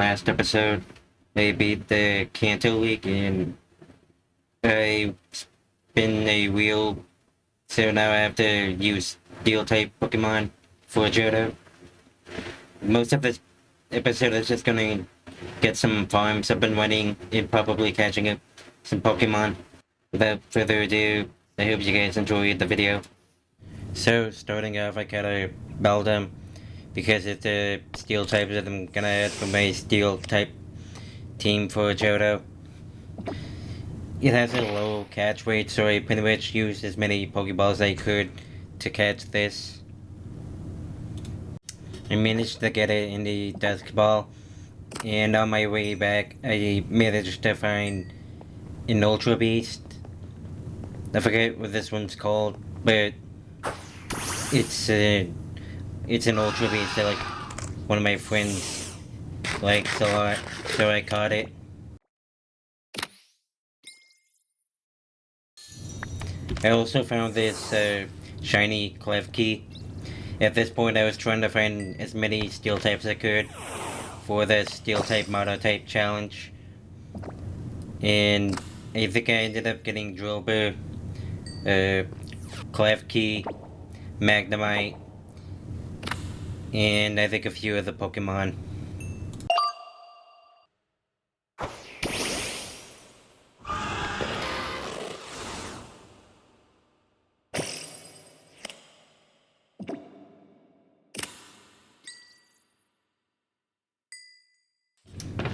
last episode, I beat the Kanto League and I spin a wheel, so now I have to use Steel type Pokemon for Johto. Most of this episode is just gonna get some farms up and running and probably catching up some Pokemon. Without further ado, I hope you guys enjoyed the video. So, starting off, I gotta Beldum because it's a Steel type that I'm gonna add for my Steel type team for Johto. It has a low catch rate, so I pretty much used as many Pokeballs as I could to catch this. I managed to get it in the Dusk Ball, and on my way back, I managed to find an Ultra Beast. I forget what this one's called, but it's an Ultra Beast that one of my friends likes a lot, so I caught it. I also found this shiny Klefki. At this point, I was trying to find as many Steel types as I could for the Steel type Mono type challenge, and I think I ended up getting Drillbur, Klefki, Magnemite, and I think a few other Pokemon.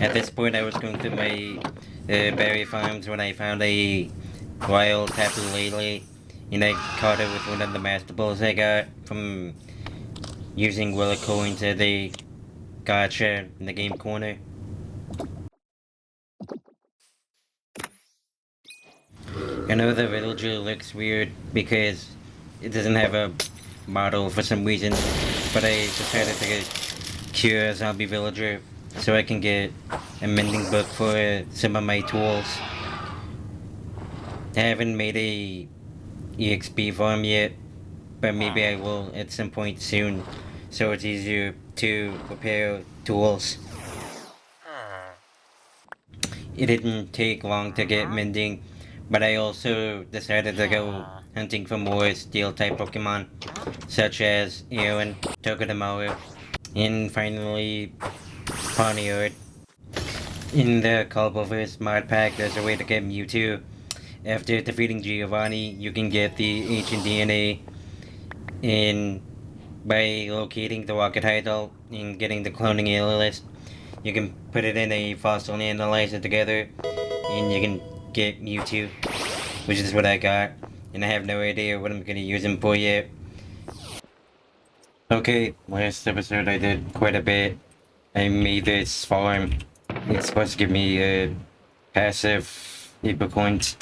At this point, I was going through my berry farms when I found a wild Tapu Lele, and I caught it with one of the Master Balls I got from using Willow Coins as a gotcha in the game corner. I know the villager looks weird because it doesn't have a model for some reason, but I decided to cure a zombie villager so I can get a mending book for some of my tools. I haven't made a EXP farm yet, but maybe I will at some point soon, so it's easier to repair tools. It didn't take long to get mending, but I also decided to go hunting for more Steel type Pokemon, such as Aaron, Togedemaru, and finally Pawniard. In the Cobbleverse mod pack, there's a way to get Mewtwo. After defeating Giovanni, you can get the ancient DNA, and by locating the Rocket Idol and getting the cloning analyst, you can put it in a fossil analyzer together, and you can get Mewtwo, which is what I got, and I have no idea what I'm gonna use him for yet. Okay, last episode I did quite a bit. I made this farm. It's supposed to give me a passive Epo coins.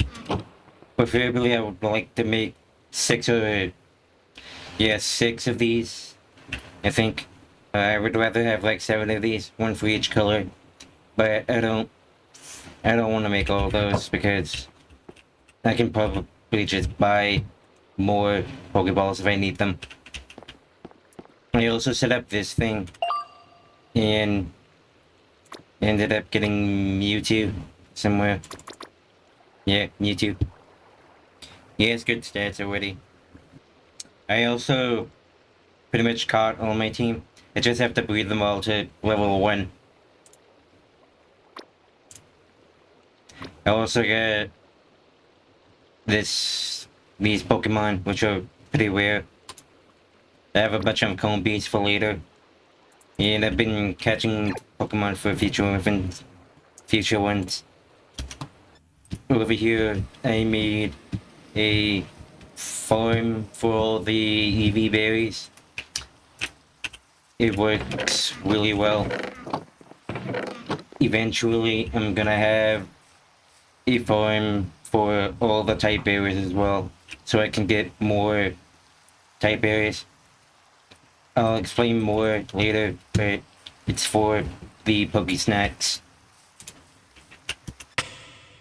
Preferably I would like to make six of these, I think. I would rather have like 7 of these, one for each color. But I don't want to make all those because I can probably just buy more Pokeballs if I need them. I also set up this thing and ended up getting Mewtwo somewhere. Yeah, Mewtwo. He has good stats already. I also pretty much caught all my team. I just have to breed them all to level 1. I also got these Pokemon, which are pretty rare. I have a bunch of Cone Beasts for later. And I've been catching Pokemon for future ones. Over here, I made a farm for all the EV berries. It works really well. Eventually, I'm gonna have a farm for all the type berries as well, so I can get more type berries. I'll explain more later, but it's for the Poke Snacks.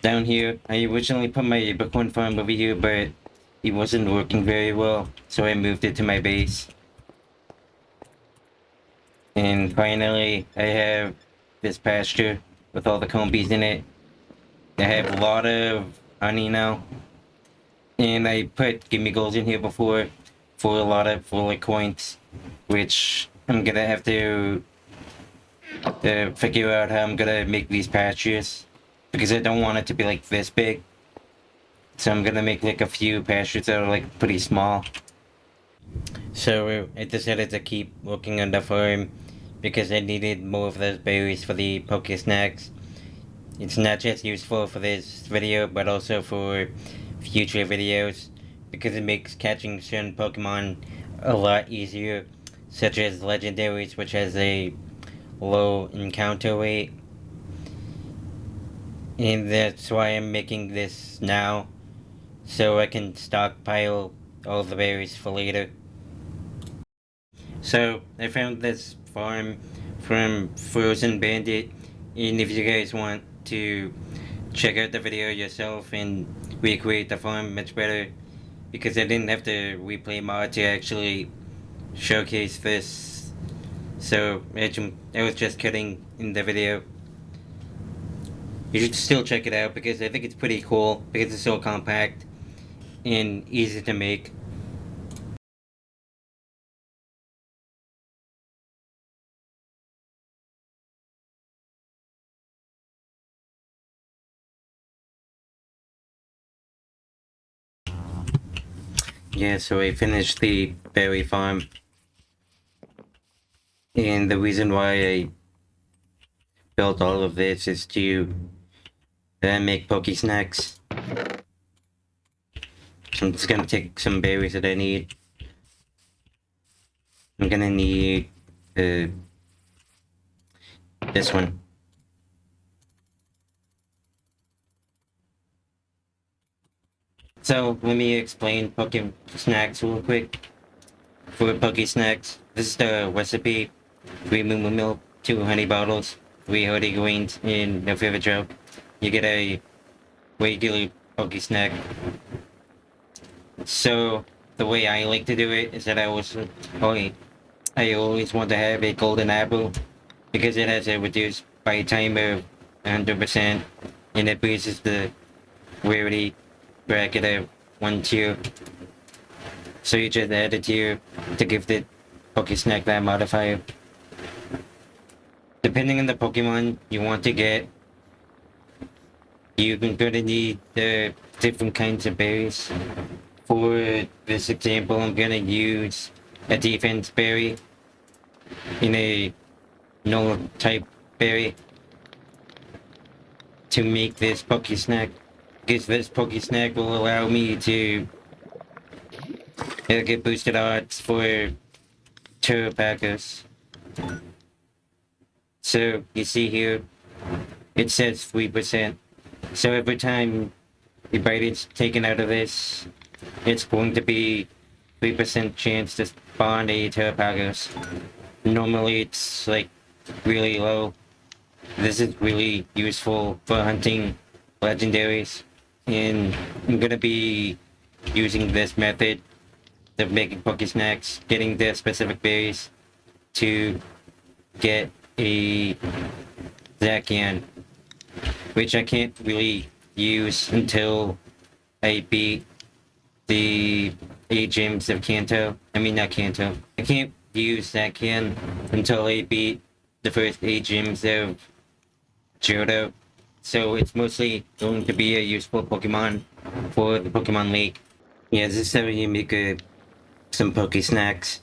Down here, I originally put my Bitcoin farm over here, but it wasn't working very well, so I moved it to my base. And finally, I have this pasture with all the combies in it. They have a lot of honey now. And I put gimme goals in here before for a lot of for like coins, which I'm gonna have to figure out how I'm gonna make these pastures because I don't want it to be like this big. So I'm gonna make like a few pastures that are like pretty small. So I decided to keep working on the farm because I needed more of those berries for the Poke Snacks. It's not just useful for this video, but also for future videos because it makes catching certain Pokemon a lot easier, such as legendaries, which has a low encounter rate. And that's why I'm making this now, so I can stockpile all the berries for later. So I found this farm from Frozen Bandit, and if you guys want to check out the video yourself and recreate the farm much better, because I didn't have to replay mod to actually showcase this, so I was just cutting in the video. You should still check it out because I think it's pretty cool because it's so compact and easy to make. Yeah, so I finished the berry farm, and the reason why I built all of this is to make Poke Snacks. So I'm just gonna take some berries that I need. I'm gonna need this one. So let me explain Poke Snacks real quick. For Poke Snacks, this is the recipe: 3 moo milk, 2 honey bottles, 3 hardy greens, and no favorite drop. You get a regular Poke Snack. So the way I like to do it is that I always want to have a golden apple because it has a reduced by timer of 100% and it boosts the rarity bracket of 1 tier. So you just add a tier to give the Poke Snack that modifier. Depending on the Pokemon you want to get, you're gonna need the different kinds of berries. For this example, I'm gonna use a defense berry in a null type berry to make this Poke Snack, because this Poke Snack will allow me to get boosted odds for Terrapacus. So you see here, it says 3%. So every time the bite is taken out of this, it's going to be 3% chance to spawn a Terrapagos. Normally it's like really low. This is really useful for hunting legendaries, and I'm gonna be using this method of making Poke Snacks, getting the specific berries to get a Zacian, which I can't really use until I beat the 8 gyms of Kanto. I mean, not Kanto. I can't use Zacian until I beat the first 8 gyms of Johto. So it's mostly going to be a useful Pokemon for the Pokemon League. Yeah, this is how you make some Poke Snacks.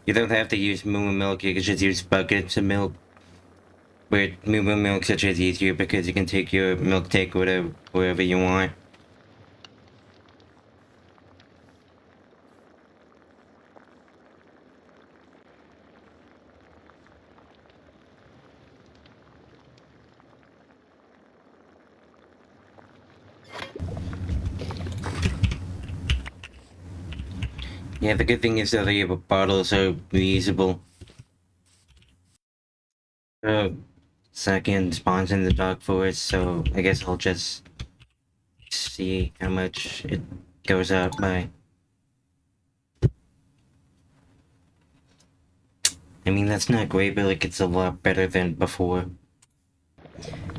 You don't have to use Moo Milk, you can just use buckets of milk. Where Moo Milk such as easier because you can take your milk take wherever you want. Yeah, the good thing is that the bottles are reusable. Second spawns in the dark forest, so I guess I'll just see how much it goes up by. I mean, that's not great, but like it's a lot better than before.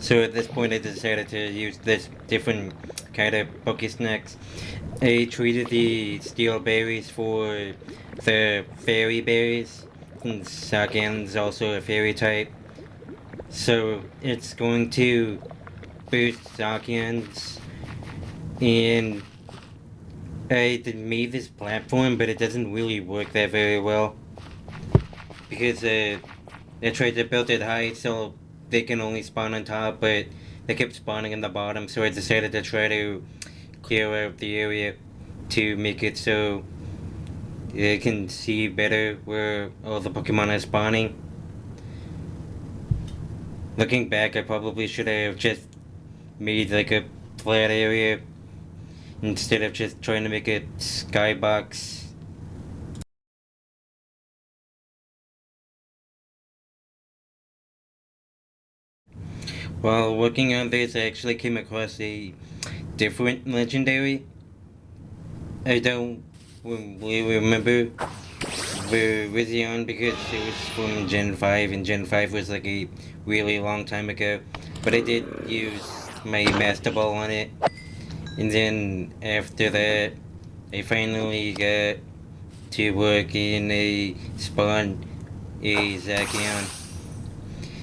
So at this point, I decided to use this different kind of Poke Snacks. I traded the steel berries for the fairy berries, since Sagan's also a fairy type. So it's going to boost Zacian's, and I made this platform, but it doesn't really work that very well because I tried to build it high so they can only spawn on top, but they kept spawning in the bottom. So I decided to try to clear out the area to make it so they can see better where all the Pokemon are spawning. Looking back, I probably should have just made like a flat area instead of just trying to make a skybox. While working on this, I actually came across a different legendary. I don't really remember where was he on because it was from Gen 5, and Gen 5 was like a really long time ago. But I did use my Master Ball on it, and then after that, I finally got to work in a spawn a Zacian,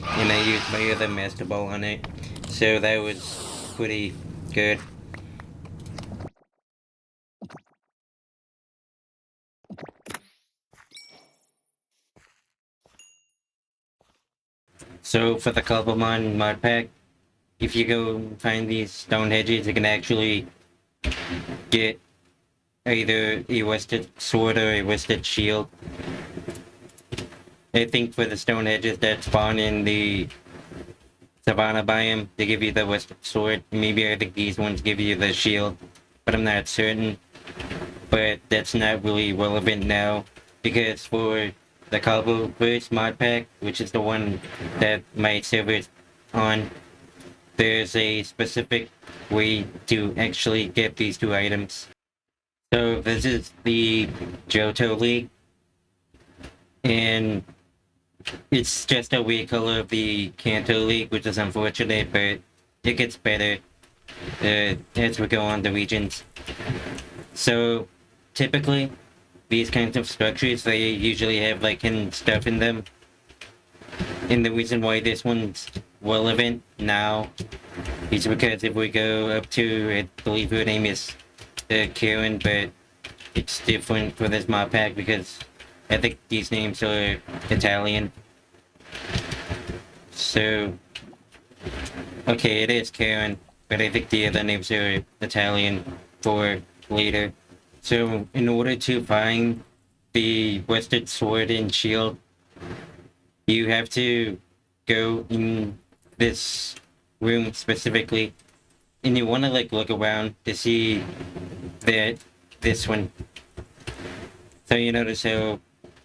and I used my other Master Ball on it, so that was pretty good. So for the Cobblemon mod pack, if you go find these stone hedges, you can actually get either a Wested Sword or a Wested Shield. I think for the stone hedges that spawn in the Savannah biome, they give you the Wested Sword. Maybe I think these ones give you the shield, but I'm not certain. But that's not really relevant now, because for the Cobbleverse mod pack, which is the one that my server's on, there's a specific way to actually get these two items. So this is the Johto League, and it's just a weird color of the Kanto League, which is unfortunate, but it gets better as we go on the regions. So typically, these kinds of structures, they usually have like hidden stuff in them. And the reason why this one's relevant now is because if we go up to, I believe her name is Karen, but it's different for this mod pack because I think these names are Italian. So, okay, it is Karen, but I think the other names are Italian for later. So, in order to find the Wested Sword and Shield, you have to go in this room specifically, and you want to like look around to see that this one. So you notice how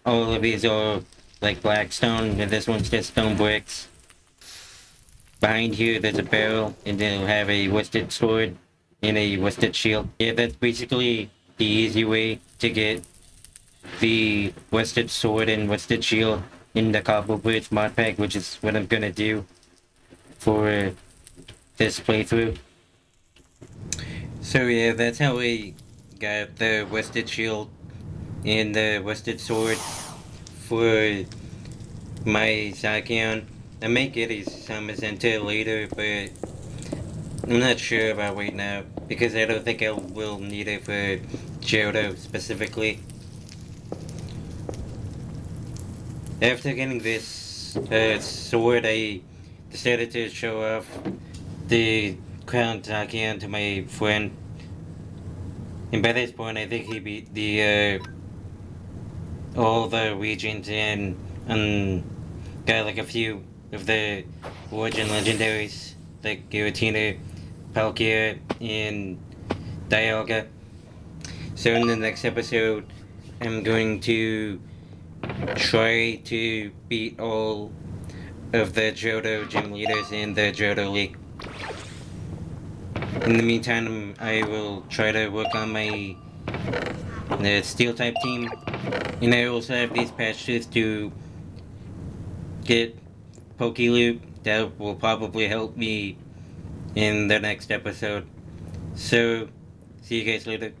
all of these are like black stone, and this one's just stone bricks. Behind here, there's a barrel, and then it'll have a Wested Sword and a Wested Shield. Yeah, that's basically the easy way to get the Wested Sword and Wested Shield in the Cobbleblades mod pack, which is what I'm gonna do for this playthrough. So yeah, that's how we got the Wested Shield and the Wested Sword for my Zacian. I may get a Samazenta later, but I'm not sure about right now because I don't think I will need it for Johto specifically. After getting this sword, I decided to show off the Crown Zacian to my friend. And by this point, I think he beat the all the regions and got like a few of the origin legendaries like Giratina, Palkia, and Dialga. So in the next episode, I'm going to try to beat all of the Johto gym leaders in the Johto League. In the meantime, I will try to work on my Steel type team, and I also have these patches to get Pokeloop that will probably help me in the next episode. So, see you guys later.